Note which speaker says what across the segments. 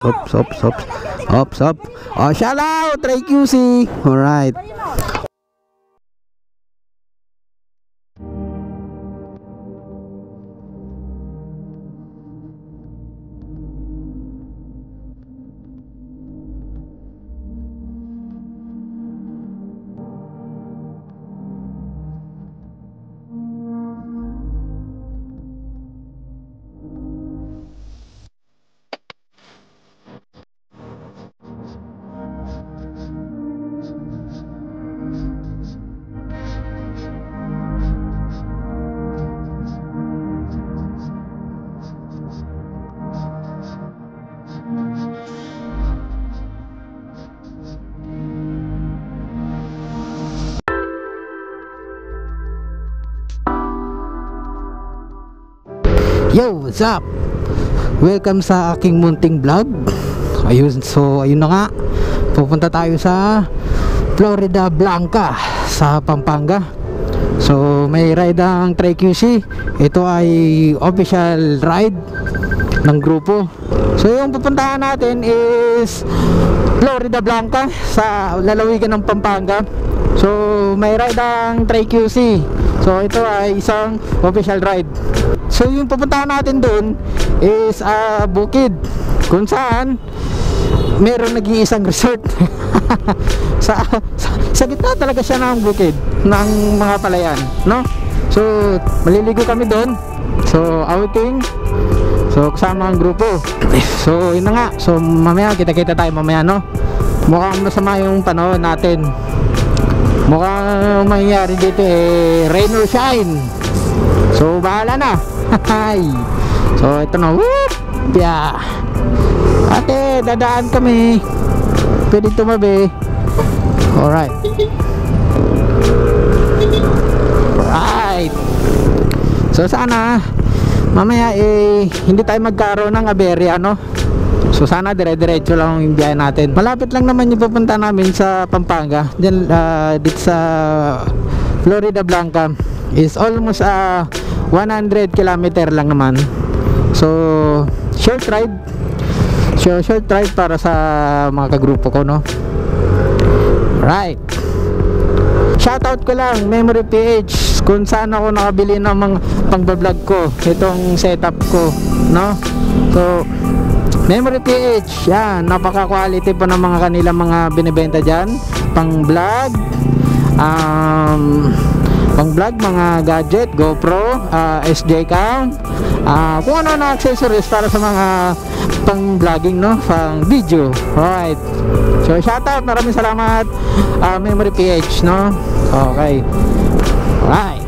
Speaker 1: Ops, ops, ops. Ops, ops. Oh, shout out, Trey QC. Alright. Yo, what's up? Welcome sa aking munting vlog. Ayun, so ayun na nga. Pupunta tayo sa Florida Blanca sa Pampanga. So may ride ang Trey QC. Ito ay official ride ng grupo. So yung pupuntahan natin is Florida Blanca sa lalawigan ng Pampanga. So may ride ang Trey QC. So ito ay isang official ride. So yung pupuntahan natin doon is Bukid, kung saan meron nag-iisang resort. sa gitna talaga siya ng bukid ng mga palayan, no? So maliligo kami doon. So outing. So kasama ang grupo. So yun na nga. So mamaya kita-kita tayo mamaya, no? Mukhang masama yung panahon natin. Mukhang mangyayari dito rain or shine. So bahala na. So ito na. Whoop! Yeah. Ate, dadaan kami. Pwede tumabi. Alright. Alright. So sana mamaya hindi tayo magkaroon ng aberya, no? So sana dire-diretso lang yung biyahe natin. Malapit lang naman yung pupunta namin sa Pampanga. Diyan dito sa Florida Blanca is almost 100 kilometer lang naman. So short ride. Short ride para sa mga kagrupo ko, no? Right. Shoutout ko lang Memory PH kung saan ako nakabili ng mga pang-vlog ko, itong setup ko, no? So Memory PH, yan, napaka-quality po ng mga kanilang mga binibenta dyan, pang-vlog, mga gadget, GoPro, SJ cam, kung ano na accessories para sa mga pang-vlogging, no? Pang-video. Alright. So shoutout, maraming salamat Memory PH, no? Okay. Alright.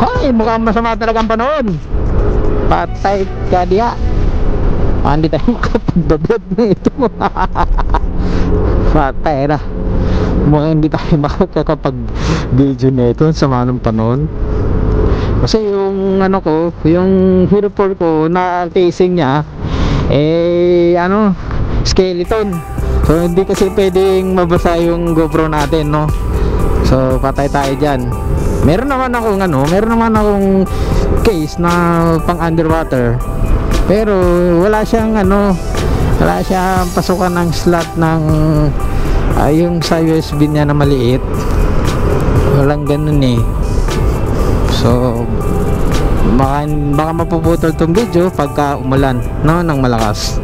Speaker 1: Hoy, mukhang masama talaga ang panahon. Patay ka diya. Hindi tayo makapag-vlog na ito. Patay na. Mukhang hindi tayo makakapag-video na ito. Sama ng panahon. Kasi yung ano ko, yung Hero 4 ko na casing niya skeleton. So hindi kasi pwedeng mabasa yung GoPro natin, no? So patay tayo dyan. Meron naman akong case na pang underwater, pero wala siyang pasukan ng slot ng yung sa USB niya na maliit. Walang ganun eh. So baka mapuputol tong video pagka umulan, no, ng malakas.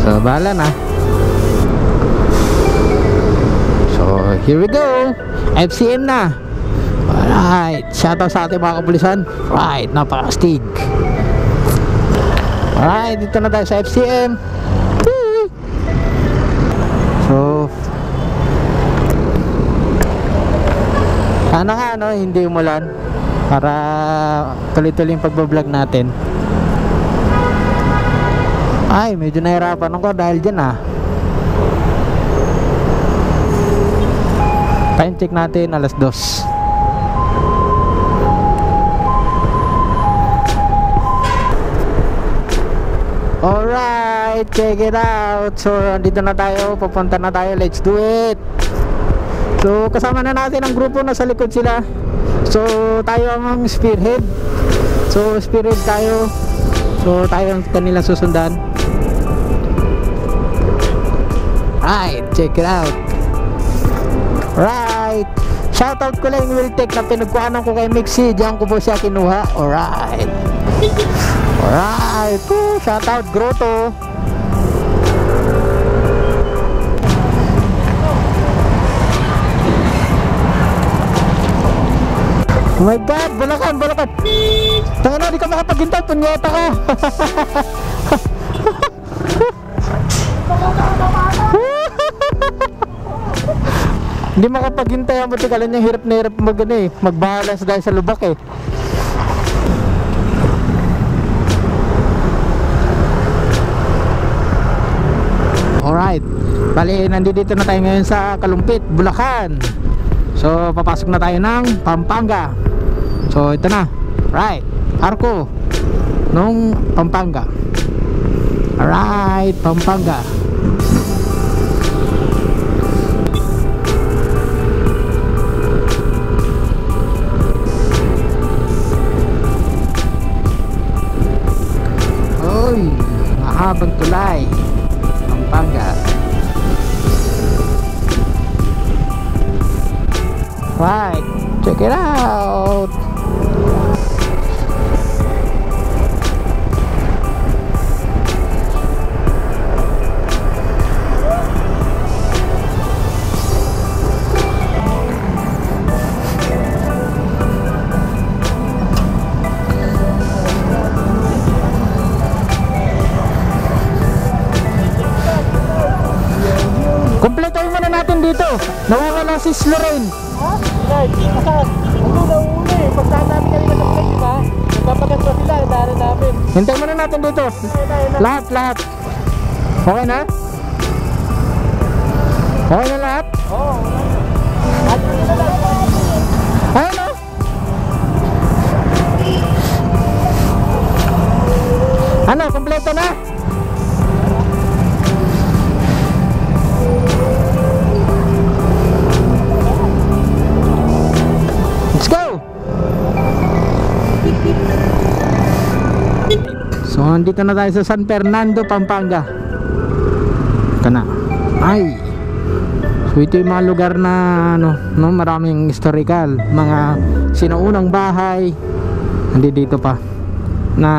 Speaker 1: So bahala na. So here we go. FCM na. Alright, shoutout sa ating mga kapulisan. Right, napaka-stig. Alright, dito na tayo sa FCM. Woo! So sana nga, no, hindi umulan para tuloy-tuloy yung pagbablog natin. Ay, medyo nahirapan ako dahil dyan time check natin 2:00. Alright, check it out. So dito na tayo, papunta na tayo, let's do it. So kasama na natin ang grupo, nasa likod sila. So tayo ang spearhead. So spearhead tayo. So tayo ang kanilang susundan. Right, check it out. Right. Shoutout ko lang yung Wiltec na pinagkuhanan ko kay Mixie. Diyan ko po siya kinuha. Alright. Alright. Shoutout Grotto. Oh my God, Bulacan, Bulacan. Tanga na, di ka makapaghintay, punyeta ka. Hindi makapaghintay ang buti, kala niya hirap na hirap mag-balance dahil sa lubak eh. Alright, bali nandito na tayo ngayon sa Kalumpit, Bulacan. So papasok na tayo ng Pampanga. So ito na, right, arko nung Pampanga. Alright, Pampanga. Oy, mahabang tulay, Pampanga. Right, check it out. Kumpletuhin muna natin dito. Nawawala si Lorraine.
Speaker 2: Ha? Right. Ano nauna eh. Pagkaan namin kanina sa play, diba? Nagpapagas pa sila, dahil namin.
Speaker 1: Hintayin muna natin dito. Lahat, lahat. Okay na? Okay na lahat?
Speaker 2: Oo.
Speaker 1: Ayun o. Ano, kompleto na? Let's go! So, andito na tayo sa San Fernando, Pampanga. Ito na. Ay! So, ito yung mga lugar na ano, no, maraming historical. Mga sinuunang bahay. Nandito pa. Na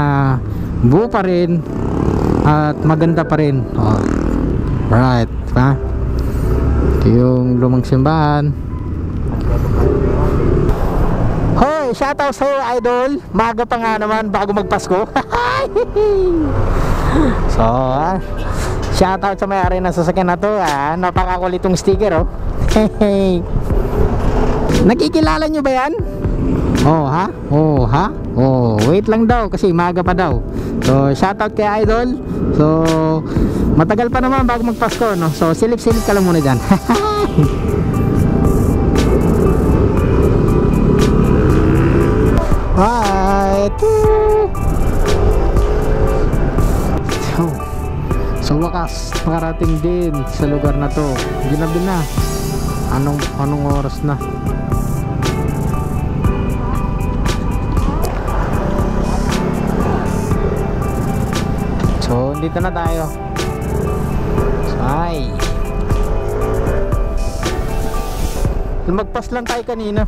Speaker 1: buo pa rin. At maganda pa rin. Oh. Right. Ha? Ito yung lumang simbahan. Hoy, shoutout sa'yo, idol. Maaga pa nga naman bago magpasko. So, shoutout sa may-ari ng sasakyan na to. Napakakulit tong sticker, oh. Nakikilala nyo ba yan? Oh, ha? Oh, ha? Oh, wait lang daw kasi maaga pa daw. So, shoutout kay idol. So, matagal pa naman bago magpasko, no? So, silip-silip ka lang muna dyan. Right. So wakas makarating din sa lugar na to. Ginabi na. Anong oras na? So dito na tayo. So, ay. Magpas lang tayo kanina.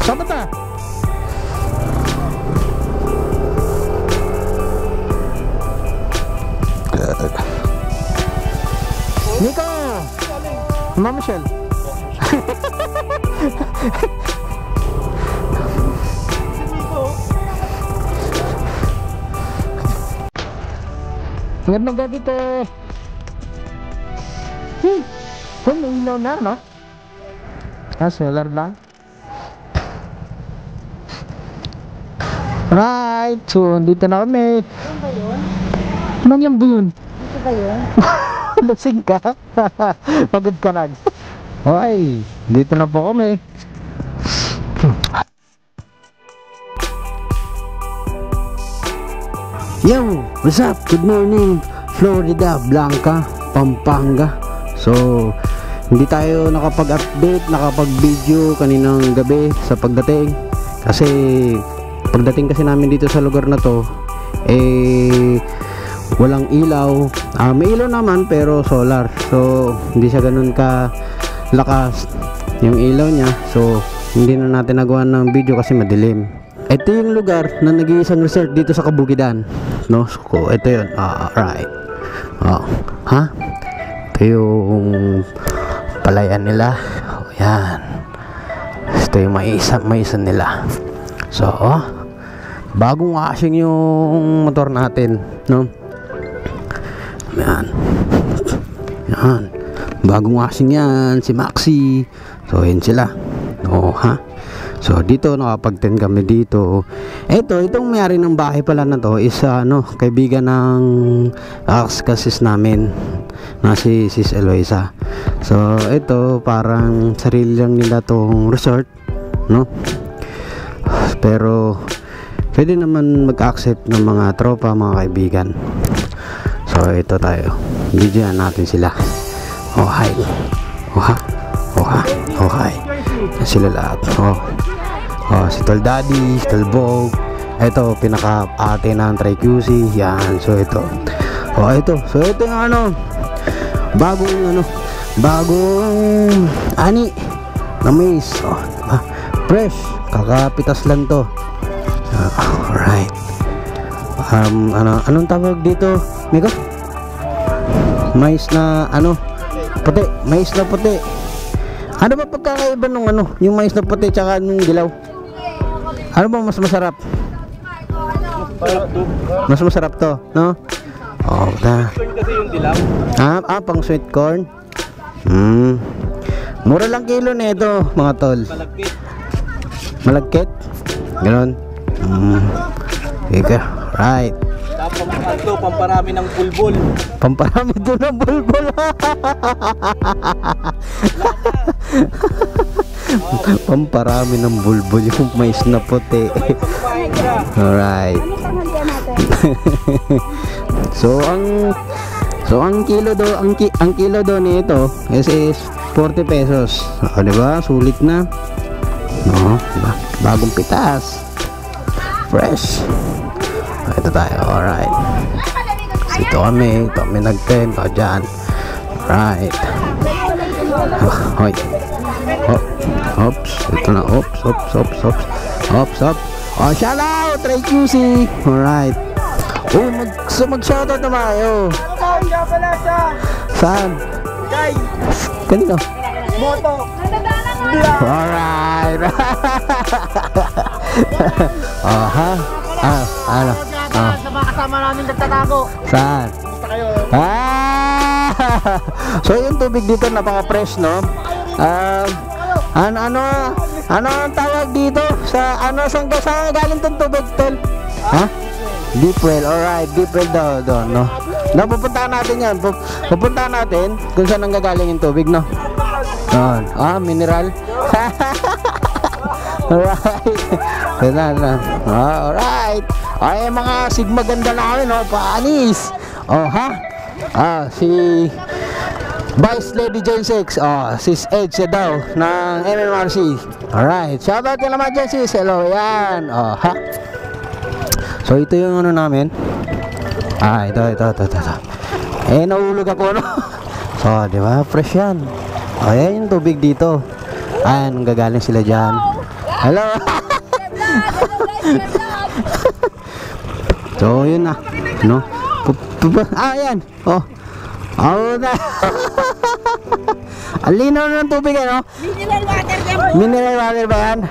Speaker 1: Saan ba? Nico! Ma'am Michelle. Magandang gabi to. May ilaw na, no? Solar lang. Right, so dito na kami.
Speaker 2: Ano ba yun?
Speaker 1: Anong yan ba yun?
Speaker 2: Dito ba yun?
Speaker 1: Lasing ka? Pagod ka na. Okay, dito na po kami. Yo, what's up? Good morning, Florida Blanca, Pampanga. So, hindi tayo nakapag-update, nakapag-video kaninang gabi sa pagdating. Kasi, pagdating kasi namin dito sa lugar na to, walang ilaw. May ilaw naman pero solar. So, hindi siya ganun ka lakas yung ilaw niya. So, hindi na natin nagawa ng video kasi madilim. Ito yung lugar na nag-iisang resort dito sa Kabukidan, no? So, ito yun. Right. Ha? Ito yung palayan nila. Yan. Ito yung maisan nila. So, bagong washing yung motor natin, no? Yan. Yan. Bagong washing yan, si Maxi. So, yun sila. Ha? So, dito nakapag-tent kami dito. Itong may-ari ng bahay pala na to is kaibigan ng ex-kasis namin na si Sis Eloisa. So, ito parang sarili lang nila tong resort, no? Pero pwede naman mag-accept ng mga tropa, mga kaibigan. So, ito tayo. Bigyan natin sila. Oh, hi. Oh, ha. Oh, ha. Oh, hi. Sila lahat. Si Tol Daddy, si Tol Bog. Ito, pinaka-ate ng Tri-QC. Yan. So, ito. Ito. So, ito yung bagong ani na mais. Diba? Fresh. Kakapitas lang to. Alright. Anong tawag dito, Miko? Mais na puti. Mais na puti. Ano ba pagkakaiba nung yung mais na puti tsaka nung dilaw? Ano ba mas masarap? Mas masarap to, no?
Speaker 2: Kasi yung dilaw.
Speaker 1: Pang sweet corn. Mura lang kilo nito, mga tol. Malagkit. Ganon. Right.
Speaker 2: Pamparami ng bulbul.
Speaker 1: Pamparami doon ng bulbul. Pamparami ng bulbul yung mais na puti. Alright. So ang kilo do nito is 40 pesos. Di ba? Sulit na. No, diba? Bagong pitas. Fresh. Ito tayo. Alright. Ito kami nag-tent dyan. Right. Hoy. Oops. Ito na. Oops. Shout out Tri-QC. Alright. Mag-shoutout na tayo. Saan? Kanino?
Speaker 2: Moto.
Speaker 1: Alright.
Speaker 2: Sa mga kasama namin nagtatago.
Speaker 1: Saan? So yung tubig dito napaka-fresh, no? Ano ang tawag dito? Saan galing tong tubig, tol? Ha? Deep well. Alright, deep well daw doon, no? Pupuntahan natin yan. Pupuntahan natin kung saan nanggagaling yung tubig, no? Doon. Mineral. Alright. Alright. Ay, mga sigma ganda na kami, no? Paanis. Si Vice Lady Gen 6. Sis Edge daw ng MMRC. Alright. Shoutout ka naman dyan, sis. Hello, yan. So, ito yung namin. Ito. Nahulog ako, no? So, di ba? Fresh yan. Yan yung tubig dito. Ayan, gagaling sila dyan. Hello. So, yun na. No? Ayan. Na. Ang linaw ng tubig, ano?
Speaker 2: Mineral water yan po.
Speaker 1: Mineral water ba yan?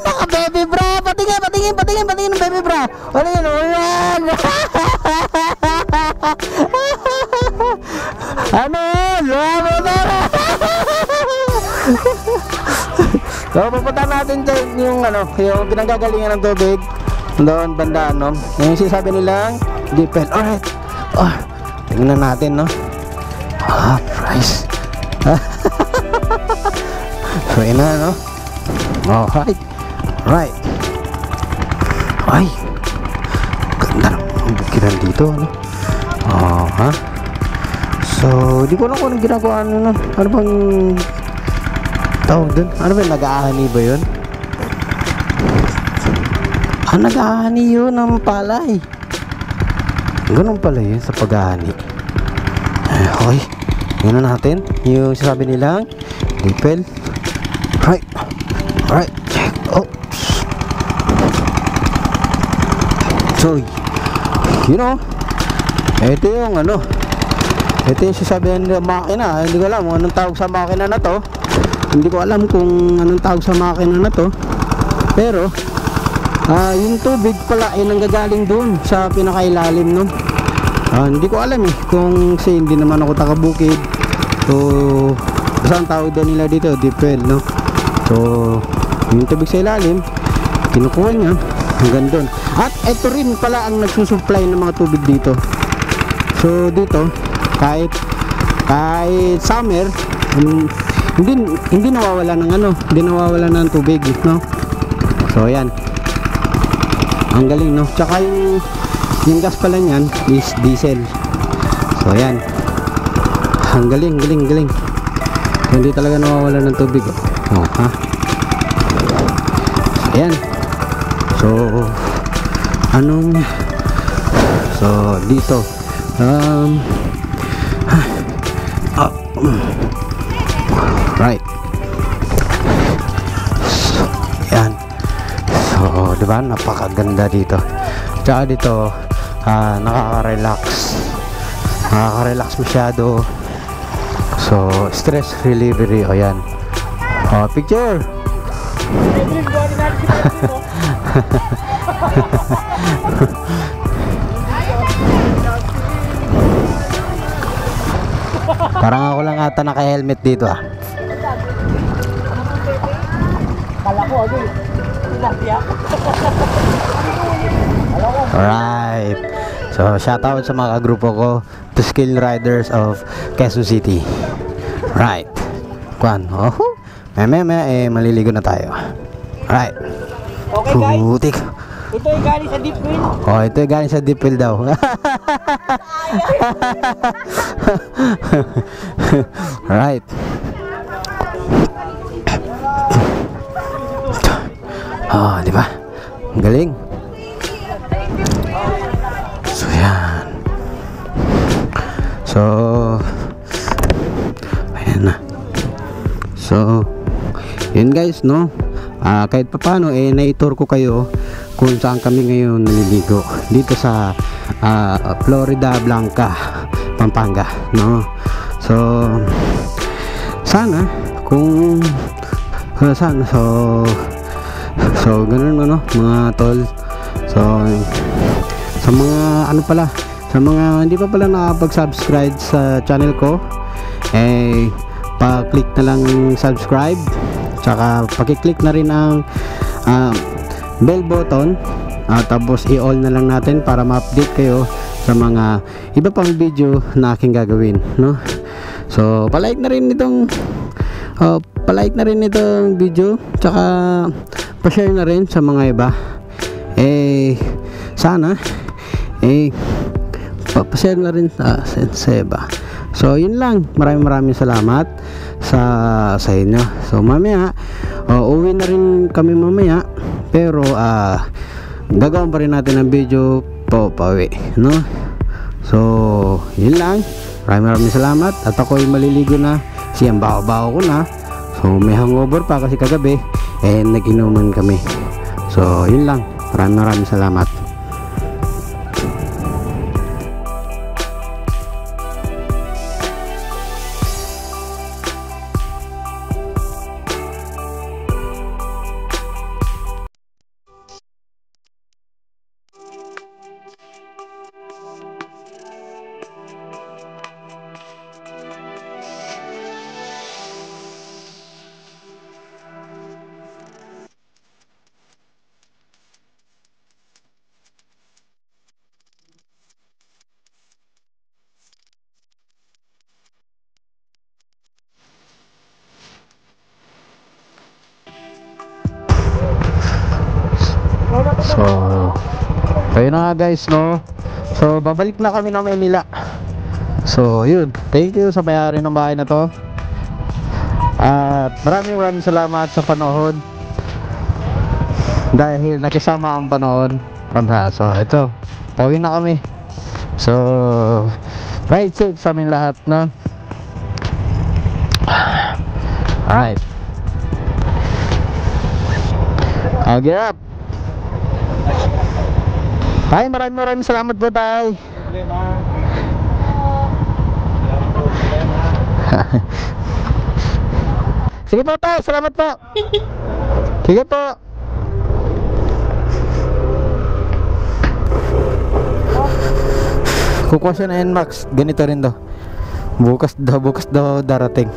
Speaker 1: Naka-baby bra. Patingin ng baby bra. Patingin. Luha mo na. So pupunta natin dyan yung ano, yung pinanggagalingan ng tubig doon banda, no? Yung sinasabi nilang deep well. Alright. Oh, tingnan natin, no? Ah, price. So yun na, no? Alright. Right. Ay, ganda ng bukiran dito, no? Oh, ha? So, di ko alam kung anong ginagawa ano, no? Ano bang tawag dun? Ano ba, nag-aani ba yun? Ah, nag-aani yun ng palay. Ganun pala yun sa pag-aani. Okay, yun na natin yung sasabi nilang dipel. Right. Alright, check. Oops. So, you know, ito yung ano, ito yung sasabihan ng makina. Hindi ko alam kung anong tawag sa makina na to. Hindi ko alam kung anong tawag sa makina na to. Pero yung tubig pala ay nanggagaling doon sa pinakailalim, no? Hindi ko alam eh, kung kasi hindi naman ako taga-bukid. So basta ang tawag daw nila dito deep well, no? So yung tubig sa ilalim kinukuha niya hanggang doon. At ito rin pala ang nagsusupply ng mga tubig dito. So dito kahit summer, hindi nawawala ng ano, hindi nawawala ng tubig, no? So ayan, ang galing, no? Tsaka yung gas pala niyan is diesel. So ayan, ang galing. Hindi talaga nawawala ng tubig, oh, ha? Ayan. So dito right. So, yan. So, diba? Napakaganda dito. Tsaka dito, nakaka-relax. Nakaka-relax masyado. So, stress reliever. O, yan. O, picture! Parang ako lang ata naka-helmet dito, ah. Alright. So, shoutout sa mga grupo ko, to Skill Riders of Quezon City. Right. Kwan. Oh, maya maliligo na tayo. Right.
Speaker 2: Okay guys,
Speaker 1: putik.
Speaker 2: ito ay galing sa deep well.
Speaker 1: Oh, ito ay galing sa deep well daw. Right. Oh, di ba? Ang galing. So, yan. So, ayan na. So, yun guys, no? Kahit pa paano, na-tour ko kayo kung saan kami ngayon naliligo. Dito sa Florida Blanca, Pampanga, no? So, sana, so ganun, ano, mga tol. So, sa mga ano pala, sa mga hindi pa pala nakapag-subscribe sa channel ko, pa-click na lang subscribe, tsaka paki-click na rin ang bell button, tapos i-all na lang natin para ma-update kayo sa mga iba pang video na aking gagawin, no? So, palike na rin itong video, tsaka pa-share na rin sa mga iba. Sana pa-share na rin sa iba. So, yun lang. Maraming salamat sa inyo. So, mamaya uwi na rin kami mamaya, pero gagawin pa rin natin ang video pauwi, no? So, yun lang. Maraming salamat. At ako'y maliligo na. Siyang baho-baho ko na. So, may hangover pa kasi kagabi nag-inuman kami. So, yun lang. Maraming salamat. So, ayun na nga guys, no. So, babalik na kami ng Maynila. So, yun. Thank you sa may-ari ng bahay na to. At maraming salamat sa panood. Dahil nakisama ang panood. So, ito. Pauwi na kami. So, ride safe sa amin lahat, no? Alright. I'll get up. Tay, maraming salamat po, Tay. Sige po, Tay, salamat po. Sige po. Kukuha siya na NMAX. Ganito rin daw. Bukas daw darating.